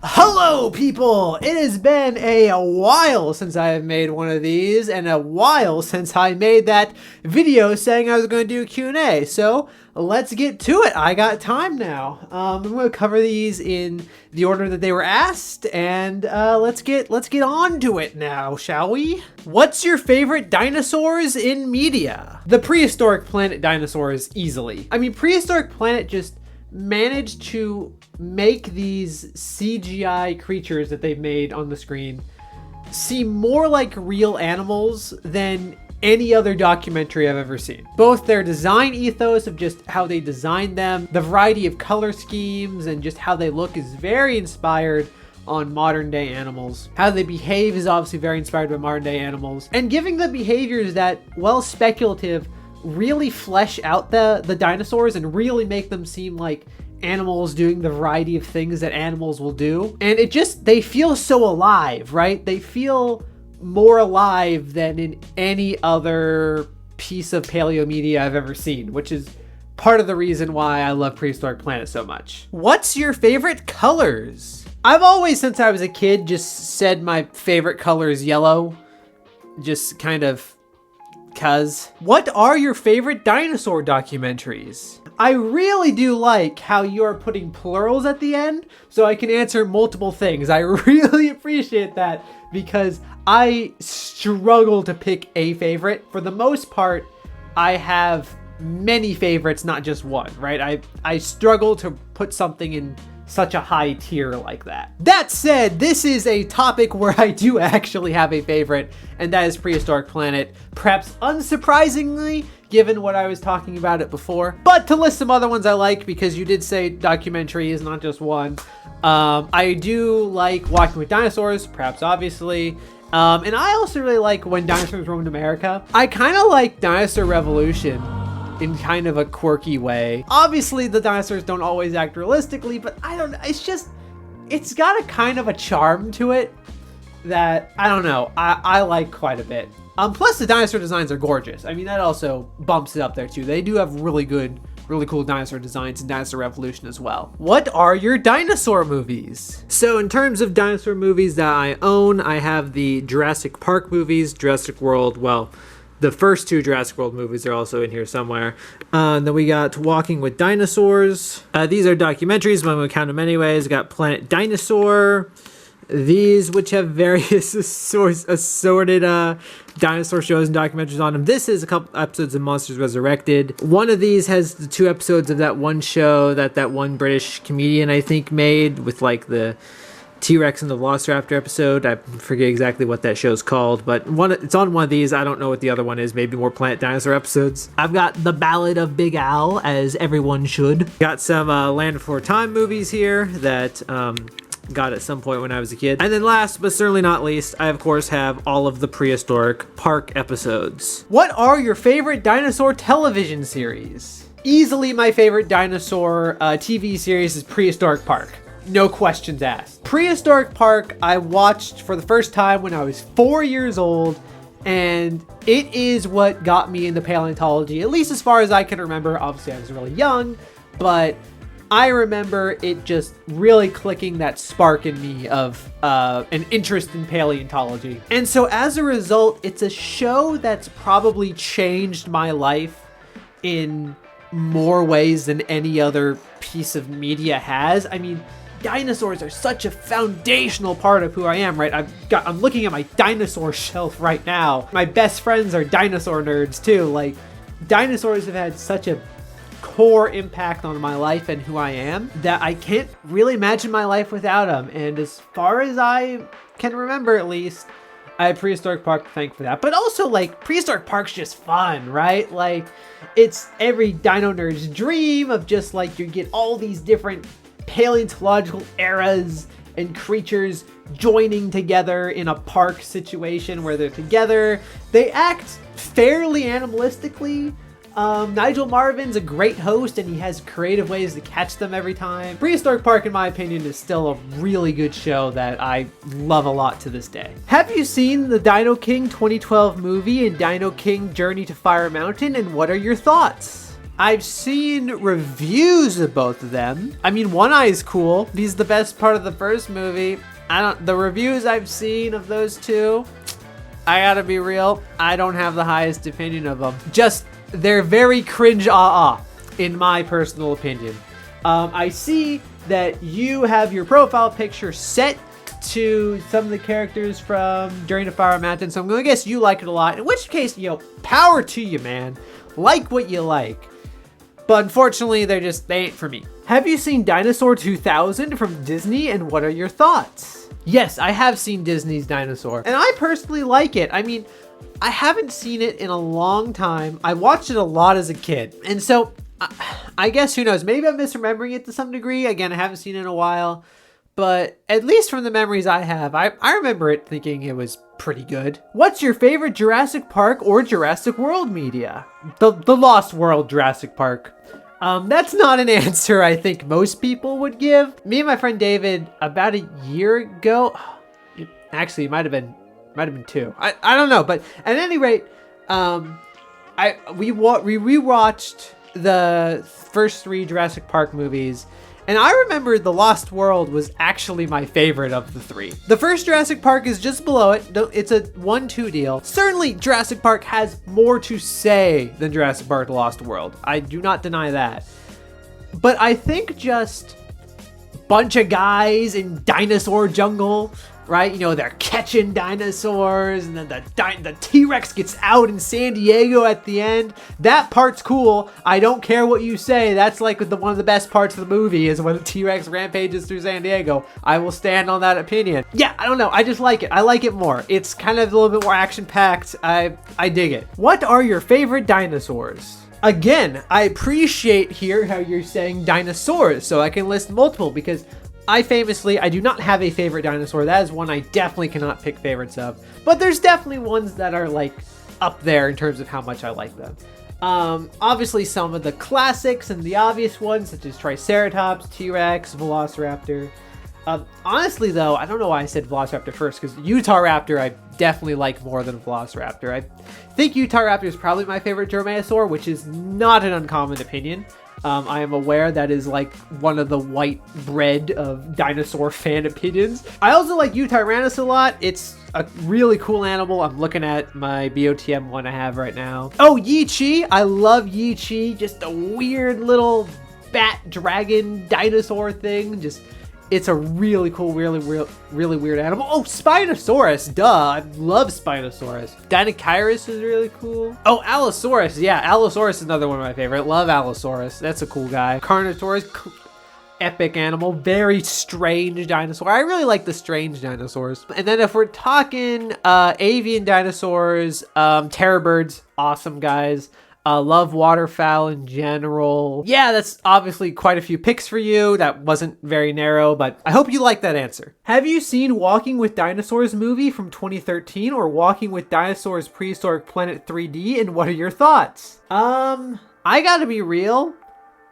Hello people! It has been a while since I have made one of these and a while since I made that video saying I was going to do a Q&A. So let's get to it. I got time now. I'm going to cover these in the order that they were asked and let's get on to it now, shall we? What's your favorite dinosaurs in media? The Prehistoric Planet dinosaurs easily. I mean, Prehistoric Planet just managed to make these CGI creatures that they've made on the screen seem more like real animals than any other documentary I've ever seen. Both their design ethos of just how they designed them, the variety of color schemes, and just how they look is very inspired on modern day animals. How they behave is obviously very inspired by modern day animals. And giving the behaviors that, while speculative, really flesh out the dinosaurs and really make them seem like animals doing the variety of things that animals will do. And they feel so alive, right? They feel more alive than in any other piece of paleo media I've ever seen, which is part of the reason why I love Prehistoric Planet so much. What's your favorite colors? I've always, since I was a kid, just said my favorite color is yellow. Just kind of cuz. What are your favorite dinosaur documentaries? I really do like how you're putting plurals at the end so I can answer multiple things. I really appreciate that because I struggle to pick a favorite. For the most part, I have many favorites, not just one, right? I struggle to put something in such a high tier like that. That said, this is a topic where I do actually have a favorite, and that is Prehistoric Planet. Perhaps unsurprisingly, given what I was talking about it before. But to list some other ones I like, because you did say documentary is not just one. I do like Walking with Dinosaurs, perhaps obviously. And I also really like When Dinosaurs Roamed America. I kind of like Dinosaur Revolution in kind of a quirky way. Obviously, the dinosaurs don't always act realistically, but I don't know. It's got a kind of a charm to it that, I don't know, I like quite a bit. Plus, the dinosaur designs are gorgeous. I mean, that also bumps it up there too. They do have really cool dinosaur designs in Dinosaur Revolution as well. What are your dinosaur movies? So in terms of dinosaur movies that I own, I have the Jurassic Park movies, Jurassic World, well, the first two Jurassic World movies are also in here somewhere. Then we got Walking with Dinosaurs. These are documentaries, but I'm going to count them anyways. Got Planet Dinosaur. These, which have various assorted dinosaur shows and documentaries on them. This is a couple episodes of Monsters Resurrected. One of these has the 2 episodes of that one show that one British comedian, I think, made with like the T-Rex and the Velociraptor episode. I forget exactly what that show's called, but it's on one of these. I don't know what the other one is. Maybe more Planet Dinosaur episodes. I've got The Ballad of Big Al, as everyone should. Got some Land Before Time movies here that got at some point when I was a kid. And then last but certainly not least, I of course have all of the Prehistoric Park episodes. What are your favorite dinosaur television series? Easily my favorite dinosaur TV series is Prehistoric Park. No questions asked. Prehistoric Park I watched for the first time when I was 4 years old, and it is what got me into paleontology, at least as far as I can remember. Obviously I was really young, but I remember it just really clicking that spark in me of an interest in paleontology. And so as a result, it's a show that's probably changed my life in more ways than any other piece of media has. I mean, dinosaurs are such a foundational part of who I am, right? I'm looking at my dinosaur shelf right now. My best friends are dinosaur nerds too. Like, dinosaurs have had such a core impact on my life and who I am that I can't really imagine my life without them. And as far as I can remember, at least, I have Prehistoric Park to thank for that. But also, like, Prehistoric Park's just fun, right? Like, it's every dino nerd's dream of just, like, you get all these different paleontological eras and creatures joining together in a park situation where they're together. They act fairly animalistically. Nigel Marvin's a great host and he has creative ways to catch them every time. Prehistoric Park, in my opinion, is still a really good show that I love a lot to this day. Have you seen the Dino King 2012 movie and Dino King Journey to Fire Mountain, and what are your thoughts? I've seen reviews of both of them. I mean, One Eye is cool. He's the best part of the first movie. The reviews I've seen of those two, I gotta be real, I don't have the highest opinion of them. Just, they're very cringe in my personal opinion. I see that you have your profile picture set to some of the characters from During the Fire Mountain, so I'm gonna guess you like it a lot. In which case, power to you, man. Like what you like. But unfortunately, they ain't for me. Have you seen Dinosaur 2000 from Disney, and what are your thoughts? Yes, I have seen Disney's Dinosaur, and I personally like it. I mean, I haven't seen it in a long time. I watched it a lot as a kid, and so I guess, who knows, maybe I'm misremembering it to some degree. Again, I haven't seen it in a while, but at least from the memories I have, I remember it thinking it was pretty good. What's your favorite Jurassic Park or Jurassic World media? The Lost World Jurassic Park. That's not an answer I think most people would give. Me and my friend David, about a year ago, actually it might have been 2. I don't know, but at any rate, we rewatched the first 3 Jurassic Park movies, and I remember The Lost World was actually my favorite of the 3. The first Jurassic Park is just below it. It's a 1-2 deal. Certainly, Jurassic Park has more to say than Jurassic Park The Lost World. I do not deny that. But I think just bunch of guys in dinosaur jungle, right? They're catching dinosaurs, and then the T-Rex gets out in San Diego at the end. That part's cool. I don't care what you say. That's like one of the best parts of the movie is when the T-Rex rampages through San Diego. I will stand on that opinion. Yeah, I don't know. I just like it. I like it more. It's kind of a little bit more action-packed. I dig it. What are your favorite dinosaurs? Again, I appreciate here how you're saying dinosaurs, so I can list multiple, because I do not have a favorite dinosaur. That is one I definitely cannot pick favorites of. But there's definitely ones that are like up there in terms of how much I like them. Obviously some of the classics and the obvious ones, such as Triceratops, T-Rex, Velociraptor. Honestly though, I don't know why I said Velociraptor first, because Utahraptor I definitely like more than Velociraptor. I think Utahraptor is probably my favorite dromaeosaur, which is not an uncommon opinion. I am aware that is like one of the white bread of dinosaur fan opinions. I also like Utahraptor a lot. It's a really cool animal. I'm looking at my BOTM one I have right now. Oh, Yi-Chi. I love Yi-Chi. Just a weird little bat dragon dinosaur thing. It's a really cool, really weird animal. Oh, Spinosaurus, duh. I love Spinosaurus. Dinocyrus is really cool. Oh, Allosaurus. Yeah, Allosaurus is another one of my favorite. Love Allosaurus. That's a cool guy. Carnotaurus, epic animal. Very strange dinosaur. I really like the strange dinosaurs. And then if we're talking avian dinosaurs, terror birds, awesome guys. Love waterfowl in general. Yeah, that's obviously quite a few picks for you. That wasn't very narrow, but I hope you like that answer. Have you seen Walking with Dinosaurs movie from 2013 or Walking with Dinosaurs Prehistoric Planet 3D, and what are your thoughts? I gotta be real.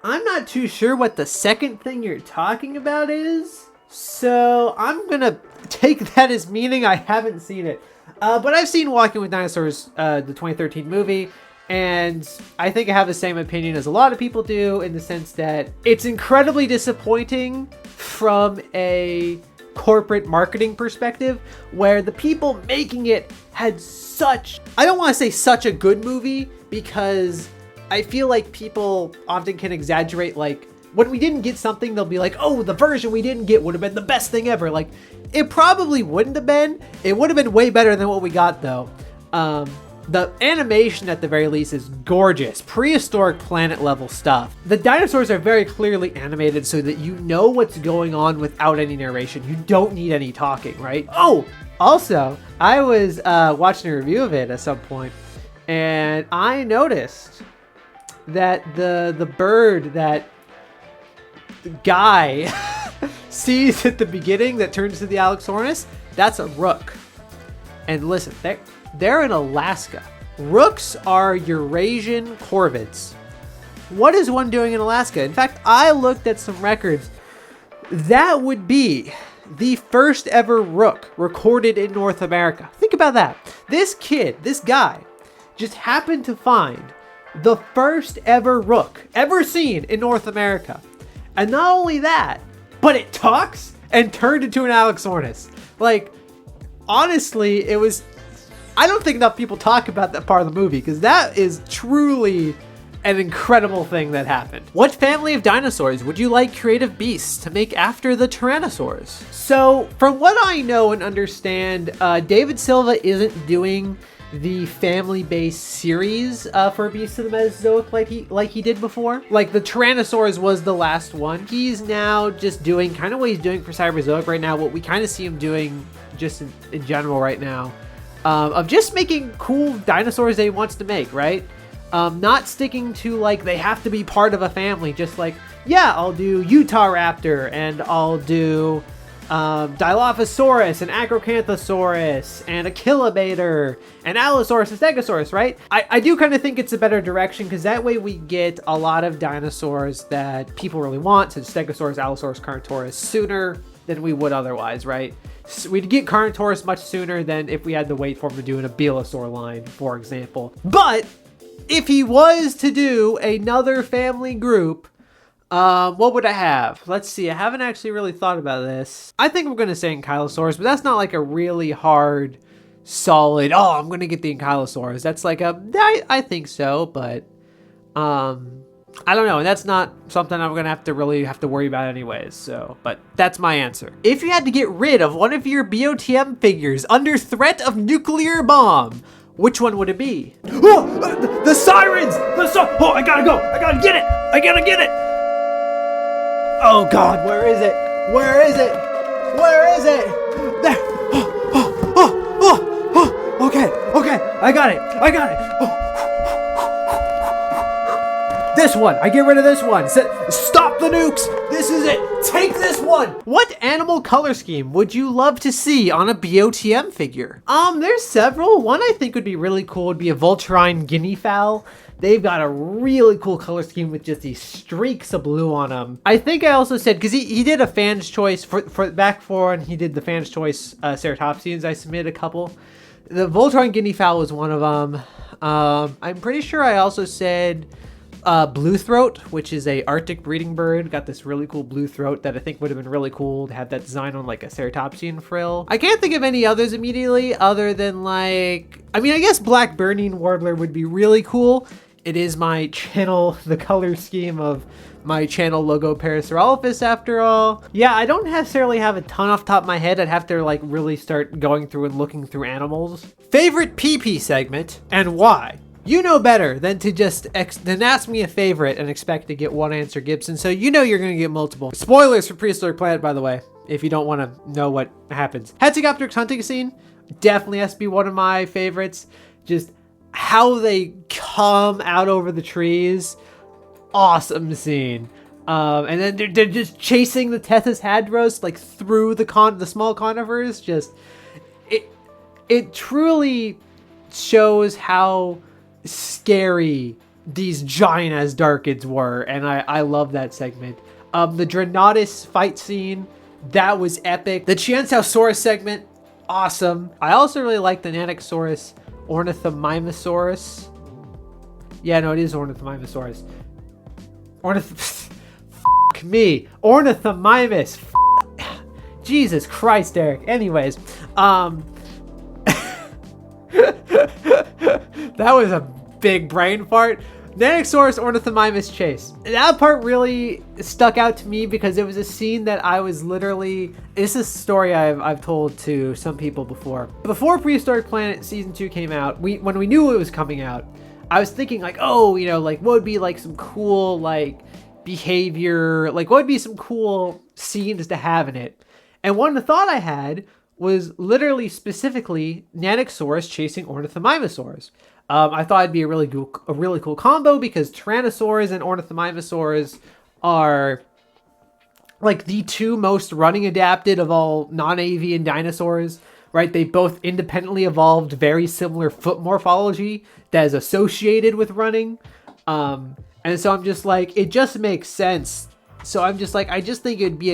I'm not too sure what the second thing you're talking about is, so I'm gonna take that as meaning I haven't seen it. But I've seen Walking with Dinosaurs, the 2013 movie. And I think I have the same opinion as a lot of people do, in the sense that it's incredibly disappointing from a corporate marketing perspective, where the people making it had I don't want to say such a good movie, because I feel like people often can exaggerate, like when we didn't get something, they'll be like, oh, the version we didn't get would have been the best thing ever. Like, it probably wouldn't have been. It would have been way better than what we got though. The animation at the very least is gorgeous. Prehistoric planet level stuff. The dinosaurs are very clearly animated so that you know what's going on without any narration. You don't need any talking, right? Oh, also, I was watching a review of it at some point, and I noticed that the bird that the guy sees at the beginning that turns to the Allosaurus, that's a rook. And listen, they're in Alaska. Rooks are Eurasian corvids. What is one doing in Alaska? In fact, I looked at some records. That would be the first ever rook recorded in North America. Think about that. This guy, just happened to find the first ever rook ever seen in North America. And not only that, but it talks and turned into an Allosaurus. Like, honestly, it was... I don't think enough people talk about that part of the movie, because that is truly an incredible thing that happened. What family of dinosaurs would you like Creative Beasts to make after the Tyrannosaurs? So, from what I know and understand, David Silva isn't doing the family-based series for Beasts of the Mesozoic like he did before. Like, the Tyrannosaurs was the last one. He's now just doing kind of what he's doing for Cyberzoic right now, what we kind of see him doing just in general right now, of just making cool dinosaurs that he wants to make, right? Not sticking to, like, they have to be part of a family. Just like, yeah, I'll do Utahraptor, and I'll do Dilophosaurus, and Acrocanthosaurus, and Achillobator, and Allosaurus, and Stegosaurus, right? I do kind of think it's a better direction, because that way we get a lot of dinosaurs that people really want, such as Stegosaurus, Allosaurus, Carnotaurus, sooner than we would otherwise, right? So we'd get Carnotaurus much sooner than if we had to wait for him to do an Abelosaur line, for example. But if he was to do another family group, what would I have? Let's see. I haven't actually really thought about this. I think we're going to say Ankylosaurus, but that's not like a really hard, solid, oh, I'm going to get the Ankylosaurus. That's like I think so, but I don't know. And that's not something I'm going to have to worry about anyways. So, but that's my answer. If you had to get rid of one of your BOTM figures under threat of nuclear bomb, which one would it be? Oh, the sirens! Oh, I gotta go! I gotta get it! I gotta get it! Oh God, where is it? Where is it? Where is it? There! Okay, I got it! Oh. This one, I get rid of this one. Stop the nukes! This is it! Take this one! What animal color scheme would you love to see on a BOTM figure? There's several. One I think would be really cool would be a Vulturine guinea fowl. They've got a really cool color scheme with just these streaks of blue on them. I think I also said, because he did a fan's choice for back for, and he did the fan's choice ceratopsians. I submitted a couple. The Vulturine guinea fowl was one of them. I'm pretty sure I also said blue throat, which is a Arctic breeding bird. Got this really cool blue throat that I think would have been really cool to have that design on like a ceratopsian frill. I can't think of any others immediately other than like, I mean, I guess black burning warbler would be really cool. It is my channel, the color scheme of my channel logo, Parasaurolophus, after all. Yeah, I don't necessarily have a ton off the top of my head. I'd have to like really start going through and looking through animals. Favorite PP segment and why? You know better than to just than ask me a favorite and expect to get one answer, Gibson. So you know you're going to get multiple. Spoilers for Prehistoric Planet, by the way, if you don't want to know what happens. Hetzigopteryx hunting scene definitely has to be one of my favorites. Just how they come out over the trees. Awesome scene. And then they're just chasing the Tethys hadros like through the small conifers. Just it truly shows how scary these giant as darkids were, and I love that segment. The Drenatus fight scene, that was epic. The Chiansaurus segment, awesome. I also really like the Nanosaurus Ornithomimosaurus. Yeah, no, it is Ornithomimosaurus. Fuck me. Ornithomimus. Jesus Christ, Eric. Anyways, that was a big brain fart. Nanosaurus Ornithomimus chase. That part really stuck out to me because it was a scene that I was literally... This is a story I've told to some people before. Before Prehistoric Planet Season 2 came out, when we knew it was coming out, I was thinking like, oh, you know, like what would be like some cool like behavior, like what would be some cool scenes to have in it. And one thought I had was literally specifically Nanosaurus chasing Ornithomimosaurs. I thought it'd be a really cool combo because Tyrannosaurs and Ornithomimosaurs are like the two most running adapted of all non-avian dinosaurs, right? They both independently evolved very similar foot morphology that is associated with running. And so I'm just like, it just makes sense. So I'm just like, I just think it'd be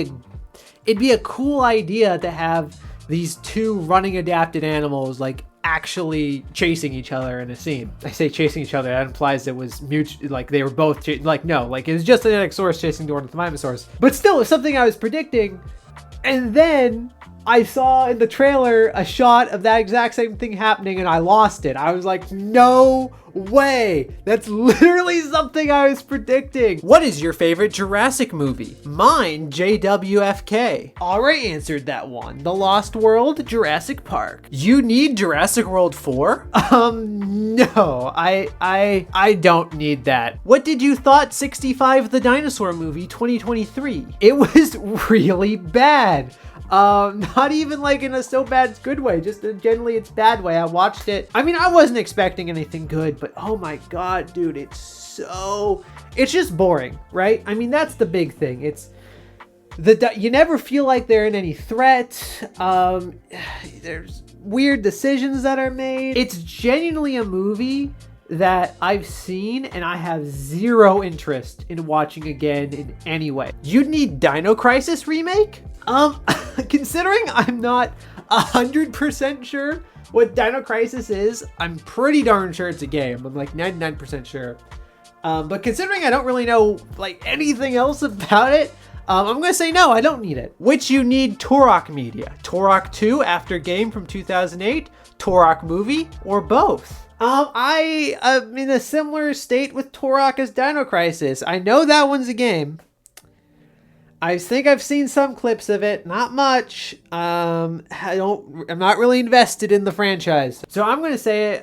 a cool idea to have these two running adapted animals like actually chasing each other in a scene. I say chasing each other, that implies it was mutual, like they were both no, like it was just an Ankylosaurus chasing the Ornithomimosaurus. But still, it was something I was predicting. And then I saw in the trailer a shot of that exact same thing happening and I lost it. I was like, no way. That's literally something I was predicting. What is your favorite Jurassic movie? Mine, JWFK. Already answered that one. The Lost World, Jurassic Park. You need Jurassic World 4? No, I don't need that. What did you thought 65 the Dinosaur Movie 2023? It was really bad. Not even like in a so bad it's good way, just generally it's bad way. I watched it. I mean, I wasn't expecting anything good, but oh my god, dude, it's just boring, right? I mean, that's the big thing. It's you never feel like they're in any threat. There's weird decisions that are made. It's genuinely a movie that I've seen and I have zero interest in watching again in any way. You'd need Dino Crisis remake? Considering I'm not 100% sure what Dino Crisis is, I'm pretty darn sure it's a game. I'm like 99% sure. But considering I don't really know like anything else about it, I'm gonna say no, I don't need it. Which you need Turok media. Turok 2 after game from 2008, Turok movie, or both. I am in a similar state with Turok as Dino Crisis. I know that one's a game. I think I've seen some clips of it, not much. I'm not really invested in the franchise. So I'm going to say,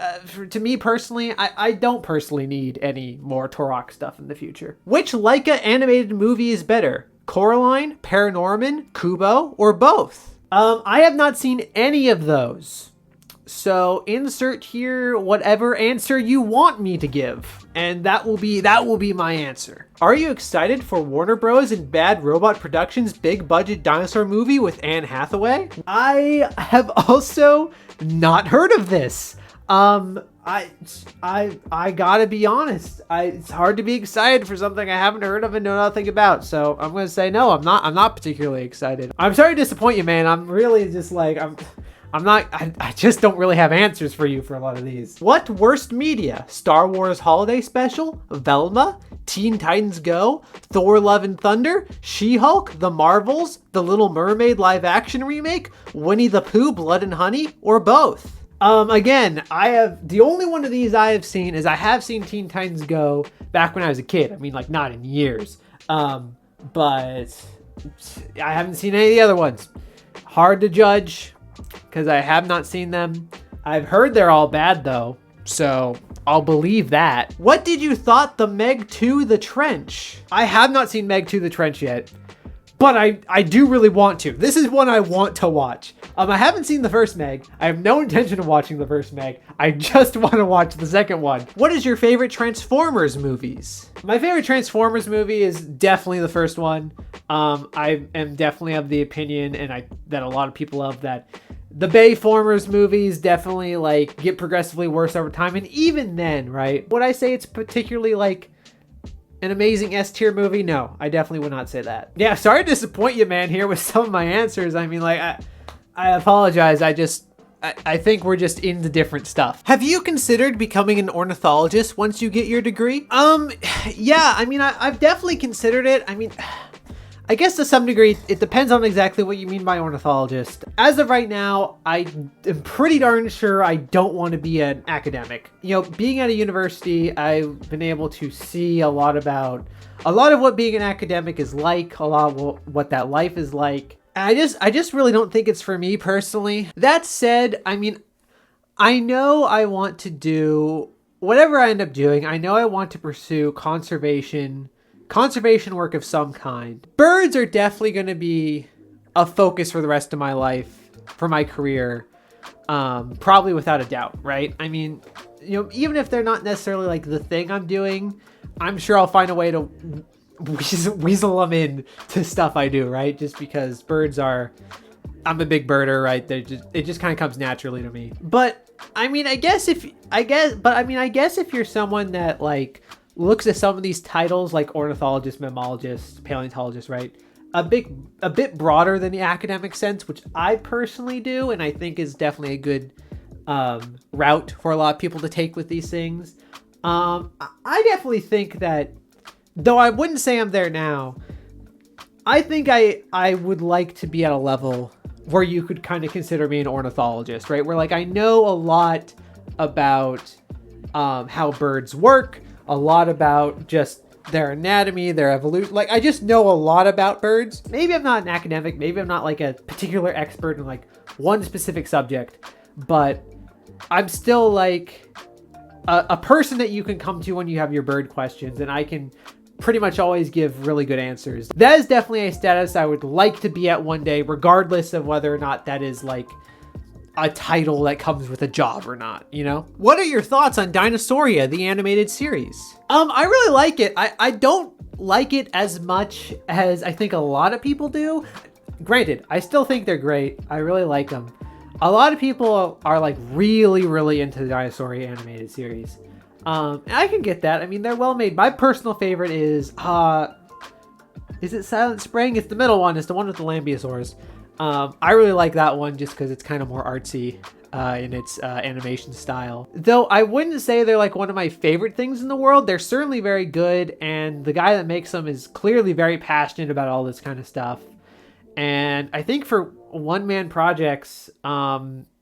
to me personally, I don't personally need any more Turok stuff in the future. Which Leica animated movie is better? Coraline, Paranorman, Kubo, or both? I have not seen any of those. So insert here whatever answer you want me to give, and that will be my answer. Are you excited for Warner Bros. And Bad Robot Productions' big budget dinosaur movie with Anne Hathaway? I have also not heard of this. I gotta be honest. It's hard to be excited for something I haven't heard of and know nothing about. So I'm gonna say no. I'm not particularly excited. I'm sorry to disappoint you, man. I'm really just like I just don't really have answers for you for a lot of these. What worst media? Star Wars Holiday Special? Velma? Teen Titans Go? Thor Love and Thunder? She-Hulk? The Marvels? The Little Mermaid live action remake? Winnie the Pooh Blood and Honey? Or both? Again, the only one of these I have seen is I have seen Teen Titans Go back when I was a kid. I mean, like not in years. But I haven't seen any of the other ones. Hard to judge, because I have not seen them. I've heard they're all bad though, so I'll believe that. What did you thought the Meg 2 The Trench? I have not seen Meg 2 The Trench yet, but I do really want to. This is one I want to watch. I haven't seen the first Meg. I have no intention of watching the first Meg. I just want to watch the second one. What is your favorite Transformers movies? My favorite Transformers movie is definitely the first one. I am definitely of the opinion, and that a lot of people have, that the Bayformers movies definitely like get progressively worse over time. And even then, right? Would I say it's particularly like an amazing S-tier movie? No, I definitely would not say that. Yeah, sorry to disappoint you, man, here with some of my answers. I mean, like, I apologize. I think we're just into different stuff. Have you considered becoming an ornithologist once you get your degree? Yeah, I mean, I've definitely considered it. I mean, I guess to some degree, it depends on exactly what you mean by ornithologist. As of right now, I am pretty darn sure I don't want to be an academic. You know, being at a university, I've been able to see a lot of what being an academic is like, a lot of what that life is like. And I just really don't think it's for me personally. That said, I mean, I know I want to do whatever I end up doing. I know I want to pursue conservation work of some kind. Birds are definitely going to be a focus for the rest of my life, for my career, probably without a doubt, right? I mean, you know, even if they're not necessarily like the thing I'm doing, I'm sure I'll find a way to weasel them in to stuff I do, right? Just because I'm a big birder, right? It just kind of comes naturally to me. But I mean, I guess if you're someone that like looks at some of these titles like ornithologist, mammologist, paleontologist, right? A bit broader than the academic sense, which I personally do, and I think is definitely a good route for a lot of people to take with these things. I definitely think that, though I wouldn't say I'm there now, I think I would like to be at a level where you could kind of consider me an ornithologist, right? Where like I know a lot about how birds work, a lot about just their anatomy, their evolution. Like I just know a lot about birds. Maybe I'm not an academic, maybe I'm not like a particular expert in like one specific subject, but I'm still like a person that you can come to when you have your bird questions, and I can pretty much always give really good answers. That is definitely a status I would like to be at one day, regardless of whether or not that is like a title that comes with a job or not, you know? What are your thoughts on Dinosauria, the animated series? I really like it. I don't like it as much as I think a lot of people do. Granted, I still think they're great. I really like them. A lot of people are like really into the Dinosauria animated series. And I can get that. I mean, they're well made. My personal favorite is it Silent Spring? It's the middle one. It's the one with the Lambeosaurs. I really like that one just because it's kind of more artsy in its animation style. Though I wouldn't say they're like one of my favorite things in the world. They're certainly very good, and the guy that makes them is clearly very passionate about all this kind of stuff. And I think for one-man projects,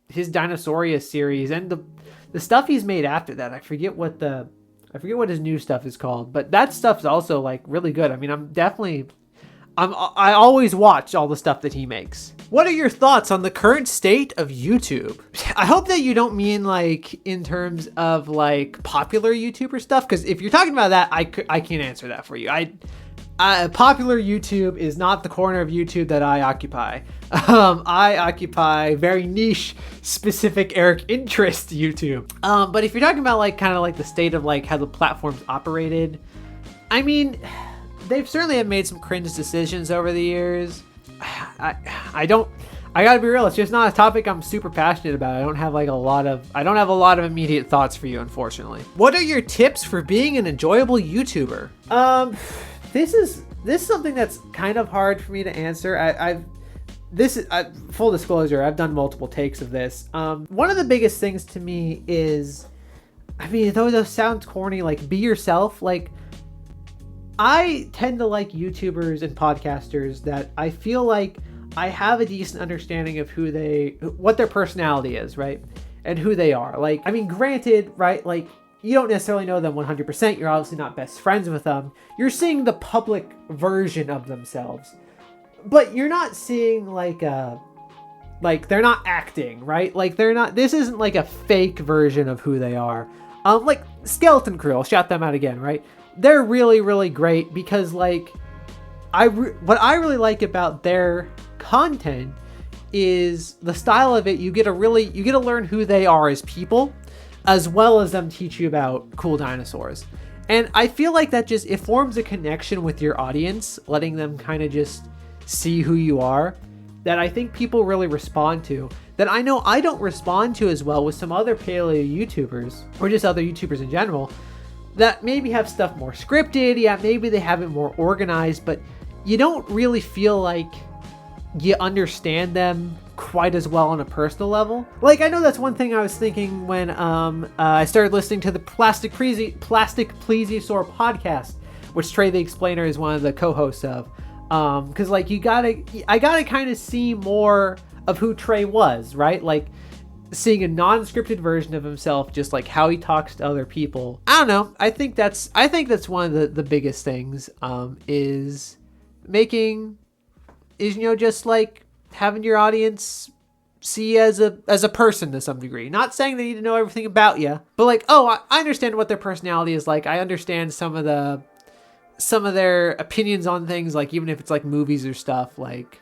his Dinosauria series and the stuff he's made after that, I forget what his new stuff is called, but that stuff's also like really good. I mean, I always watch all the stuff that he makes. What are your thoughts on the current state of YouTube? I hope that you don't mean like in terms of like popular YouTuber stuff, because if you're talking about that, I can't answer that for you. Popular YouTube is not the corner of YouTube that I occupy. I occupy very niche, specific Eric interest YouTube. But if you're talking about like kind of like the state of like how the platform's operated, I mean, they've certainly have made some cringe decisions over the years. I gotta be real, it's just not a topic I'm super passionate about. I don't have a lot of immediate thoughts for you, unfortunately. What are your tips for being an enjoyable YouTuber? This is something that's kind of hard for me to answer. Full disclosure, I've done multiple takes of this. One of the biggest things to me is, I mean, though this sounds corny, like be yourself. Like I tend to like YouTubers and podcasters that I feel like I have a decent understanding of what their personality is, right? And who they are. Like, I mean, granted, right? Like, you don't necessarily know them 100%. You're obviously not best friends with them. You're seeing the public version of themselves. But you're not seeing like they're not acting, right? Like this isn't like a fake version of who they are. Like Skeleton Crew, I'll shout them out again, right? They're really great because like what I really like about their content is the style of it. You get to learn who they are as people, as well as them teach you about cool dinosaurs. And I feel like it forms a connection with your audience, letting them kind of just see who you are, that I think people really respond to, that I know I don't respond to as well with some other paleo YouTubers, or just other YouTubers in general, that maybe have stuff more scripted. Yeah, maybe they have it more organized, but you don't really feel like you understand them quite as well on a personal level. Like, I know that's one thing I was thinking when I started listening to the Plastic Plesiosaur podcast, which Trey the Explainer is one of the co-hosts of. Because like I gotta kind of see more of who Trey was, right? Like seeing a non-scripted version of himself, just like how he talks to other people. I don't know. I think that's one of the biggest things, is just like having your audience see you as a person to some degree. Not saying they need to know everything about you, but like, oh, I understand what their personality is like. I understand some of their opinions on things, like even if it's like movies or stuff. Like,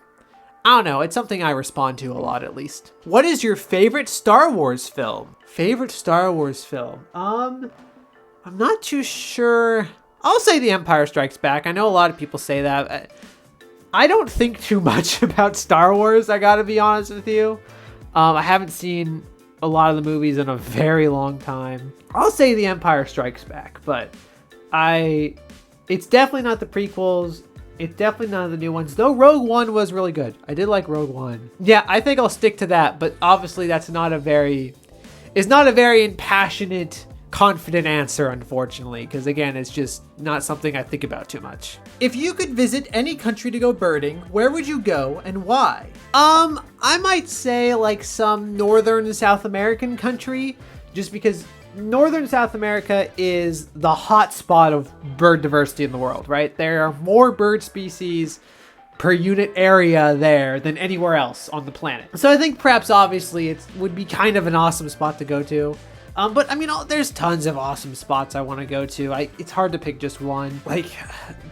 I don't know, it's something I respond to a lot, at least. What is your favorite Star Wars film? I'm not too sure. I'll say The Empire Strikes Back. I know a lot of people say that. I don't think too much about Star Wars, I gotta be honest with you. I haven't seen a lot of the movies in a very long time. I'll say The Empire Strikes Back, but it's definitely not the prequels. It's definitely none of the new ones, though Rogue One was really good. I did like Rogue One. Yeah, I think I'll stick to that, but obviously that's not a very is not a very impassionate, confident answer, unfortunately, because again, it's just not something I think about too much. If you could visit any country to go birding, where would you go and why? I might say like some northern South American country, just because northern South America is the hot spot of bird diversity in the world, right? There are more bird species per unit area there than anywhere else on the planet. So I think perhaps obviously it would be kind of an awesome spot to go to. But I mean, there's tons of awesome spots I want to go to. It's hard to pick just one. Like,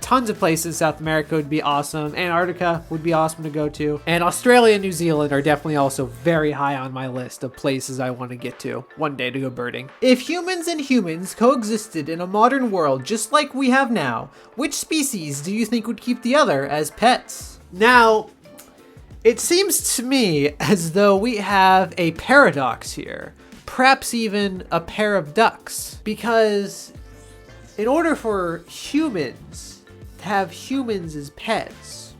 tons of places. South America would be awesome. Antarctica would be awesome to go to. And Australia and New Zealand are definitely also very high on my list of places I want to get to one day to go birding. If humans and humans coexisted in a modern world just like we have now, which species do you think would keep the other as pets? Now, it seems to me as though we have a paradox here. Perhaps even a pair of ducks, because in order for humans to have humans as pets,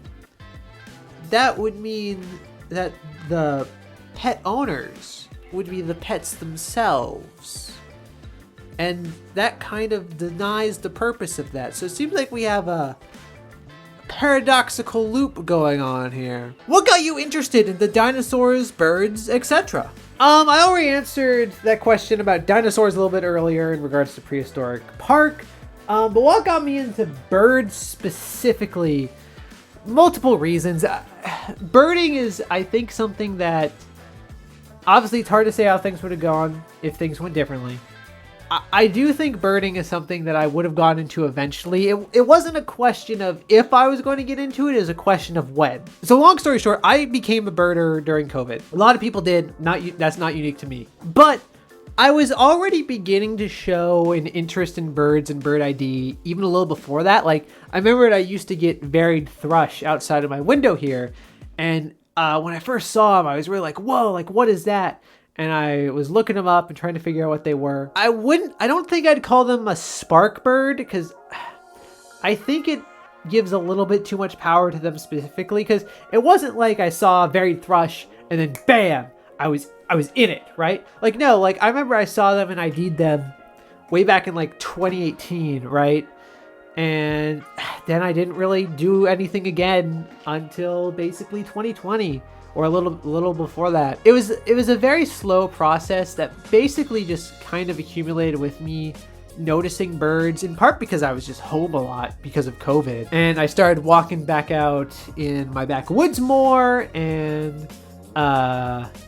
that would mean that the pet owners would be the pets themselves, and that kind of denies the purpose of that. So it seems like we have a paradoxical loop going on here. What got you interested in the dinosaurs, birds, etc.? I already answered that question about dinosaurs a little bit earlier in regards to Prehistoric Park. But what got me into birds specifically? Multiple reasons. Birding is, I think, something that obviously it's hard to say how things would have gone if things went differently. I do think birding is something that I would have gone into eventually. It wasn't a question of if I was going to get into it, it was a question of when. So long story short, I became a birder during COVID. A lot of people did. That's not unique to me. But I was already beginning to show an interest in birds and bird ID even a little before that. Like, I remember I used to get varied thrush outside of my window here. And when I first saw them, I was really like, whoa, like, what is that? And I was looking them up and trying to figure out what they were. I don't think I'd call them a spark bird, because I think it gives a little bit too much power to them specifically, because it wasn't like I saw a varied thrush and then bam, I was in it, right? Like, no, like I remember I saw them and ID'd them way back in like 2018, right? And then I didn't really do anything again until basically 2020. Or a little before that. It was a very slow process that basically just kind of accumulated with me noticing birds, in part because I was just home a lot because of COVID. And I started walking back out in my backwoods more and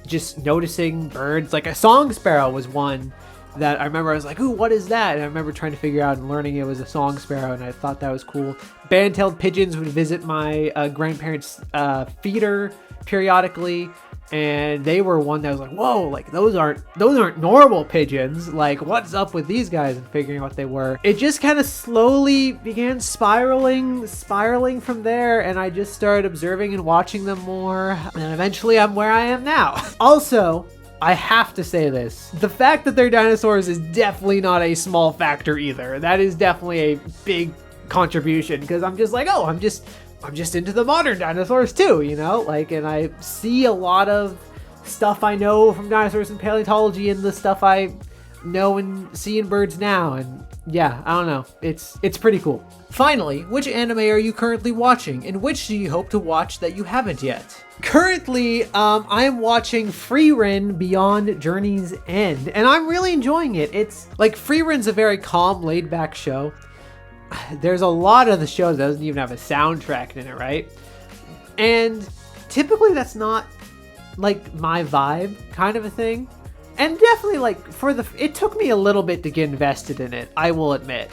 just noticing birds. Like a song sparrow was one that I remember I was like, ooh, what is that? And I remember trying to figure out and learning it was a song sparrow, and I thought that was cool. Band-tailed pigeons would visit my grandparents' feeder periodically, and they were one that was like, whoa, like those aren't normal pigeons, like what's up with these guys, and figuring out what they were. It just kind of slowly began spiraling from there, and I just started observing and watching them more, and eventually I'm where I am now. Also, I have to say this, the fact that they're dinosaurs is definitely not a small factor either. That is definitely a big contribution, because I'm just like, oh, I'm just into the modern dinosaurs too, you know? Like, and I see a lot of stuff I know from dinosaurs and paleontology and the stuff I know and see in birds now, and yeah, I don't know. It's pretty cool. Finally, which anime are you currently watching, and which do you hope to watch that you haven't yet? Currently, I am watching Frieren Beyond Journey's End, and I'm really enjoying it. It's like Frieren's a very calm, laid-back show. There's a lot of the show that doesn't even have a soundtrack in it, right? And typically that's not like my vibe kind of a thing. And definitely like it took me a little bit to get invested in it, I will admit.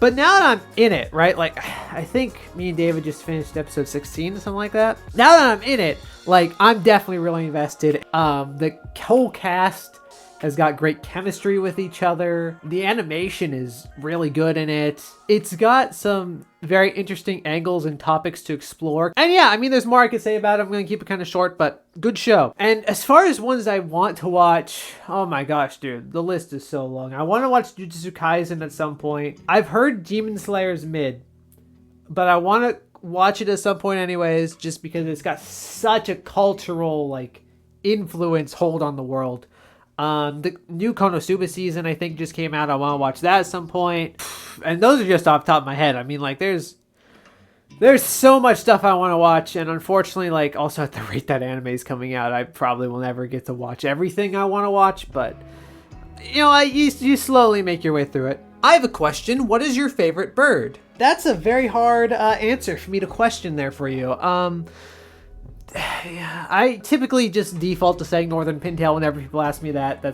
But now that I'm in it, right? Like, I think me and David just finished episode 16 or something like that. Now that I'm in it, like, I'm definitely really invested. The whole cast has got great chemistry with each other. The animation is really good in it. It's got some very interesting angles and topics to explore. And yeah, I mean, there's more I could say about it. I'm going to keep it kind of short, but good show. And as far as ones I want to watch, oh my gosh, dude, the list is so long. I want to watch Jujutsu Kaisen at some point. I've heard Demon Slayer's mid, but I want to watch it at some point anyways, just because it's got such a cultural, like, influence hold on the world. The new Konosuba season, I think, just came out. I want to watch that at some point. And those are just off the top of my head. I mean, like, there's so much stuff I want to watch, and unfortunately, like, also at the rate that anime is coming out, I probably will never get to watch everything I want to watch, but, you know, you slowly make your way through it. I have a question. What is your favorite bird? That's a very hard answer for me to question there for you. I typically just default to saying northern pintail whenever people ask me that.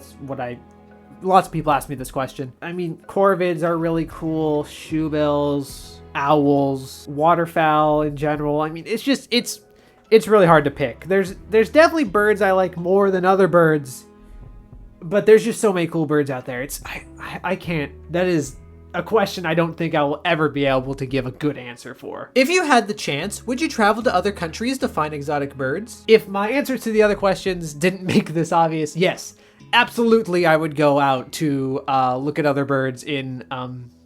Lots of people ask me this question. I mean, corvids are really cool, shoebills, owls, waterfowl in general. I mean, it's really hard to pick. There's definitely birds I like more than other birds, but there's just so many cool birds out there. I can't. That is a question I don't think I will ever be able to give a good answer for. If you had the chance, would you travel to other countries to find exotic birds? If my answer to the other questions didn't make this obvious, yes, absolutely I would go out to look at other birds in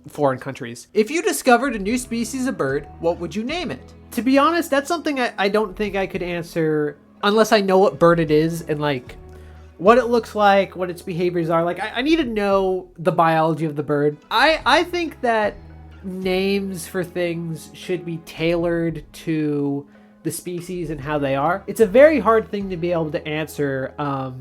foreign countries. If you discovered a new species of bird, what would you name it? To be honest, that's something I don't think I could answer unless I know what bird it is and like what it looks like, what its behaviors are. Like, I need to know the biology of the bird. I think that names for things should be tailored to the species and how they are. It's a very hard thing to be able to answer,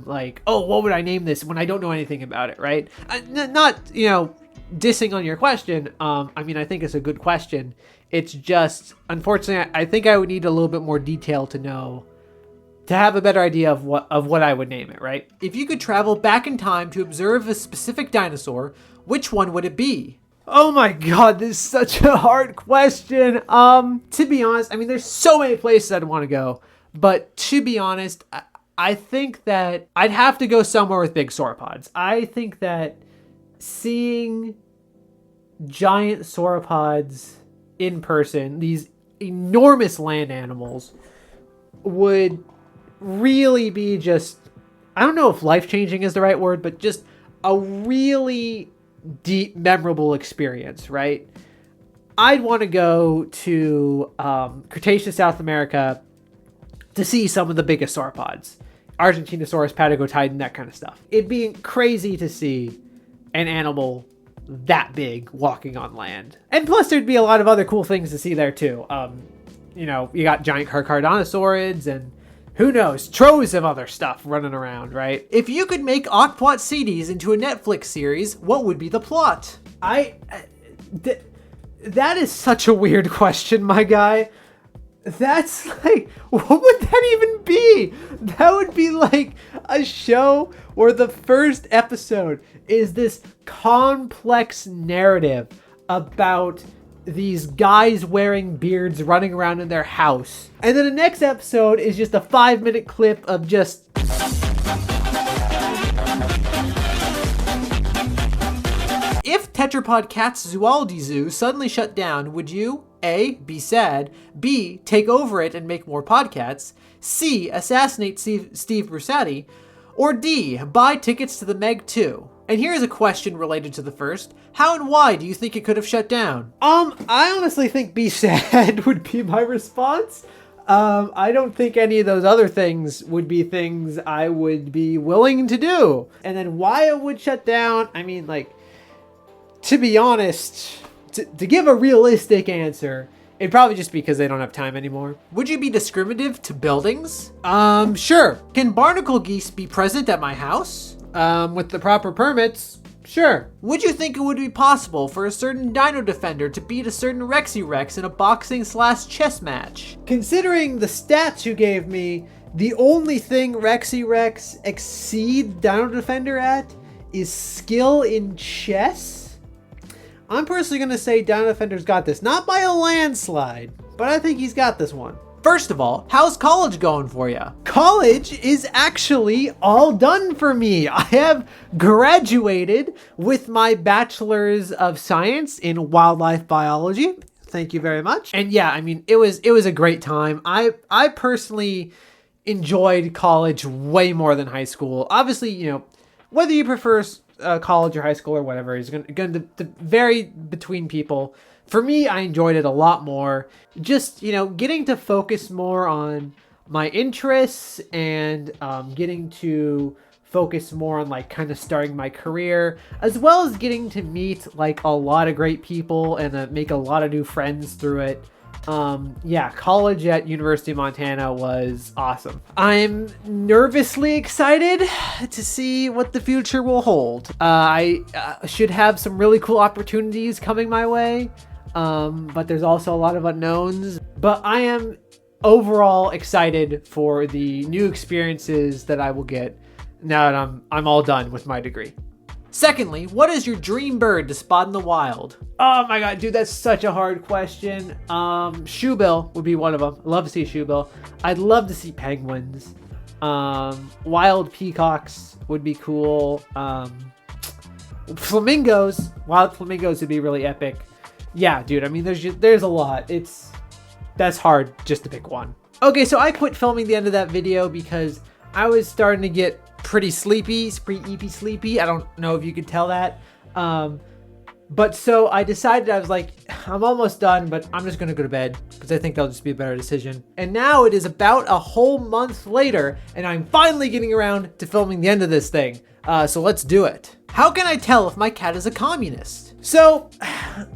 like, oh, what would I name this when I don't know anything about it, right? Not, you know, dissing on your question. I mean, I think it's a good question. It's just, unfortunately, I think I would need a little bit more detail to have a better idea of what I would name it, right? If you could travel back in time to observe a specific dinosaur, which one would it be? Oh my god, this is such a hard question. To be honest, I mean, there's so many places I'd want to go, but to be honest, I think that I'd have to go somewhere with big sauropods. I think that seeing giant sauropods in person, these enormous land animals, would really be just, I don't know if life-changing is the right word, but just a really deep, memorable experience, right? I'd want to go to Cretaceous South America to see some of the biggest sauropods. Argentinosaurus, Patagotitan, that kind of stuff. It'd be crazy to see an animal that big walking on land. And plus there'd be a lot of other cool things to see there too. You know, you got giant carcharodontosaurids and who knows, troves of other stuff running around, right? If you could make Aquat CDs into a Netflix series, what would be the plot? That is such a weird question, my guy. That's like, what would that even be? That would be like a show where the first episode is this complex narrative about these guys wearing beards running around in their house. And then the next episode is just a 5-minute clip of just... If Tetrapod Cat's Zoology Zoo suddenly shut down, would you A, be sad, B, take over it and make more podcasts, C, assassinate Steve Brusatte, or D, buy tickets to the Meg 2? And here's a question related to the first. How and why do you think it could have shut down? I honestly think be sad would be my response. I don't think any of those other things would be things I would be willing to do. And then why it would shut down, I mean, like, to be honest, to give a realistic answer, it'd probably just be because they don't have time anymore. Would you be discriminative to buildings? Sure. Can barnacle geese be present at my house? With the proper permits, sure. Would you think it would be possible for a certain Dino Defender to beat a certain Rexy Rex in a boxing/chess match? Considering the stats you gave me, the only thing Rexy Rex exceed Dino Defender at is skill in chess. I'm personally going to say Dino Defender's got this. Not by a landslide, but I think he's got this one. First of all, how's college going for you? College is actually all done for me. I have graduated with my bachelor's of science in wildlife biology. Thank you very much. And yeah, I mean, it was a great time. I personally enjoyed college way more than high school. Obviously, you know, whether you prefer college or high school or whatever is going to vary between people. For me, I enjoyed it a lot more. Just, you know, getting to focus more on my interests and getting to focus more on like kind of starting my career, as well as getting to meet like a lot of great people and make a lot of new friends through it. Yeah, college at University of Montana was awesome. I'm nervously excited to see what the future will hold. I should have some really cool opportunities coming my way, but there's also a lot of unknowns. But I am overall excited for the new experiences that I will get now that I'm all done with my degree. Secondly, what is your dream bird to spot in the wild? Oh my god, dude, that's such a hard question. Shoebill would be one of them. I'd love to see a shoebill. I'd love to see penguins. Wild peacocks would be cool. Flamingos. Wild flamingos would be really epic. Yeah, dude, I mean, there's a lot. That's hard just to pick one. Okay, so I quit filming the end of that video because I was starting to get pretty sleepy. I don't know if you could tell that. But so I decided, I was like, I'm almost done, but I'm just gonna go to bed because I think that'll just be a better decision. And now it is about a whole month later and I'm finally getting around to filming the end of this thing. So let's do it. How can I tell if my cat is a communist? So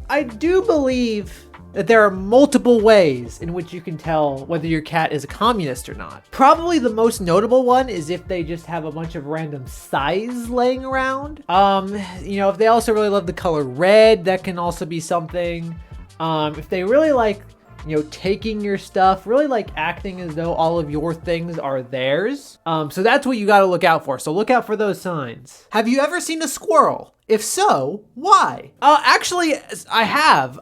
I do believe that there are multiple ways in which you can tell whether your cat is a communist or not. Probably the most notable one is if they just have a bunch of random size laying around. You know, if they also really love the color red, that can also be something. If they really like, you know, taking your stuff, really like acting as though all of your things are theirs. So that's what you gotta look out for. So look out for those signs. Have you ever seen a squirrel? If so, why? Actually, I have.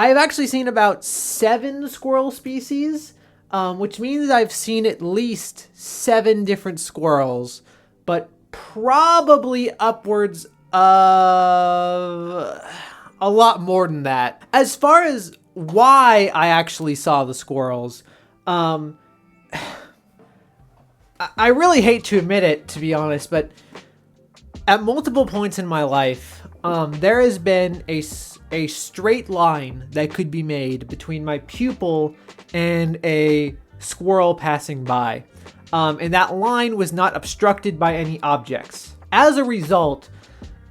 I have actually seen about 7 squirrel species, which means I've seen at least 7 different squirrels, but probably upwards of a lot more than that. As far as why I actually saw the squirrels, I really hate to admit it, to be honest, but at multiple points in my life, there has been a straight line that could be made between my pupil and a squirrel passing by. And that line was not obstructed by any objects. As a result,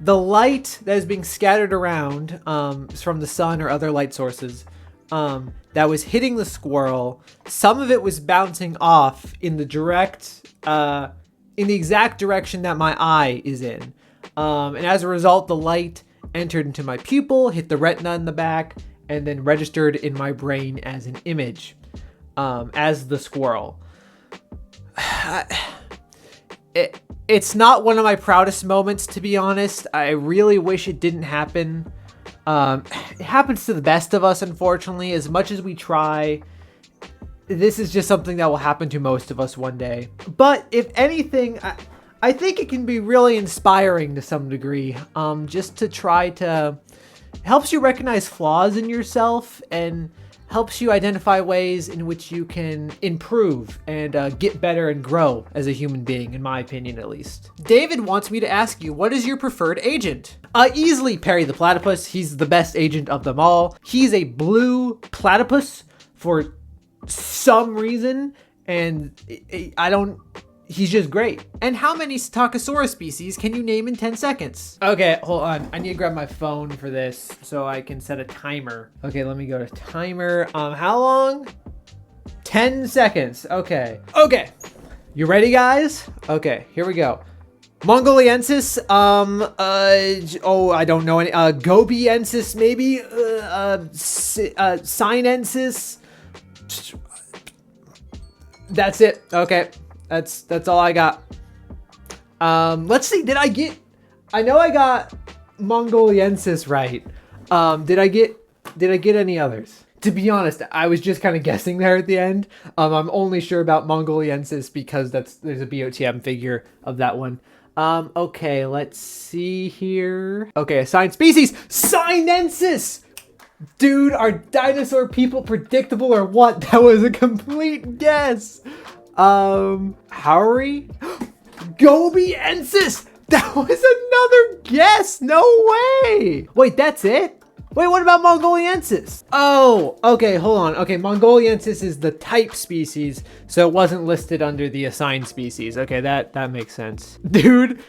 the light that is being scattered around from the sun or other light sources that was hitting the squirrel, some of it was bouncing off in the exact direction that my eye is in. And as a result, the light entered into my pupil, hit the retina in the back, and then registered in my brain as an image, as the squirrel. It's not one of my proudest moments, to be honest. I really wish it didn't happen. It happens to the best of us, unfortunately. As much as we try, this is just something that will happen to most of us one day. But if anything, I think it can be really inspiring to some degree, just to try to, helps you recognize flaws in yourself and helps you identify ways in which you can improve and get better and grow as a human being, in my opinion at least. David wants me to ask you, what is your preferred agent? Easily Perry the Platypus. He's the best agent of them all. He's a blue platypus for some reason, and he's just great. And how many Psittacosaurus species can you name in 10 seconds? Okay, hold on. I need to grab my phone for this so I can set a timer. Okay, let me go to timer. How long? 10 seconds. Okay. Okay. You ready, guys? Okay, here we go. Mongoliensis, I don't know any, Gobiensis, maybe, Sinensis. That's it. Okay. That's all I got. Let's see. I know I got Mongoliensis right. Did I get any others? To be honest, I was just kind of guessing there at the end. I'm only sure about Mongoliensis because there's a BOTM figure of that one. Okay, let's see here. Okay, assigned species, Sinensis! Dude, are dinosaur people predictable or what? That was a complete guess. Howery? Gobiensis! That was another guess! No way! Wait, that's it? Wait, what about Mongoliensis? Oh, okay, hold on. Okay, Mongoliensis is the type species, so it wasn't listed under the assigned species. Okay, that makes sense. Dude,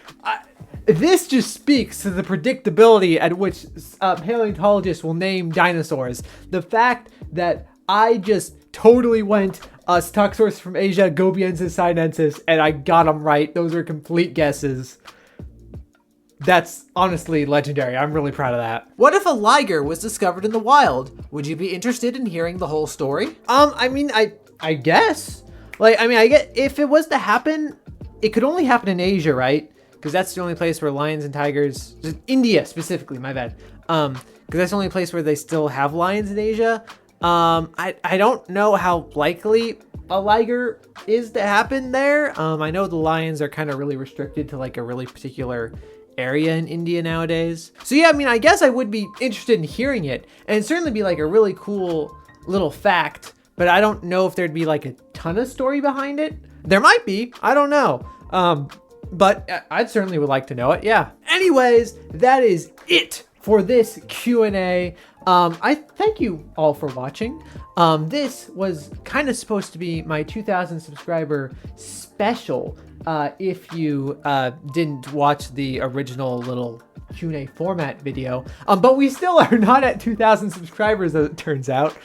this just speaks to the predictability at which paleontologists will name dinosaurs. The fact that I just totally went Stoxorus from Asia, Gobiensis sinensis, and I got them right. Those are complete guesses. That's honestly legendary. I'm really proud of that. What if a liger was discovered in the wild? Would you be interested in hearing the whole story? I mean, I guess. Like, I mean, I get if it was to happen, it could only happen in Asia, right? Because that's the only place where lions and tigers, just India specifically, my bad. Because that's the only place where they still have lions in Asia. I don't know how likely a liger is to happen there. I know the lions are kind of really restricted to like a really particular area in India nowadays. So yeah, I mean, I guess I would be interested in hearing it, and it'd certainly be like a really cool little fact, but I don't know if there'd be like a ton of story behind it. There might be, I don't know. But I'd certainly would like to know it, yeah. Anyways, that is it for this Q&A. I thank you all for watching. This was kind of supposed to be my 2,000 subscriber special. If you didn't watch the original little Q&A format video, but we still are not at 2,000 subscribers as it turns out.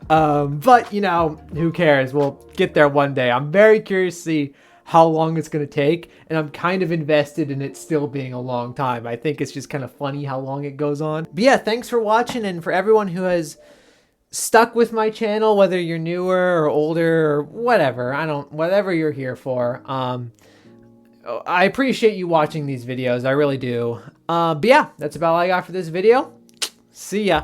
But you know, who cares? We'll get there one day. I'm very curious to see how long it's going to take, and I'm kind of invested in it still being a long time. I think it's just kind of funny how long it goes on. But yeah, thanks for watching, and for everyone who has stuck with my channel, whether you're newer or older or whatever, whatever you're here for. I appreciate you watching these videos. I really do. But yeah, that's about all I got for this video. See ya.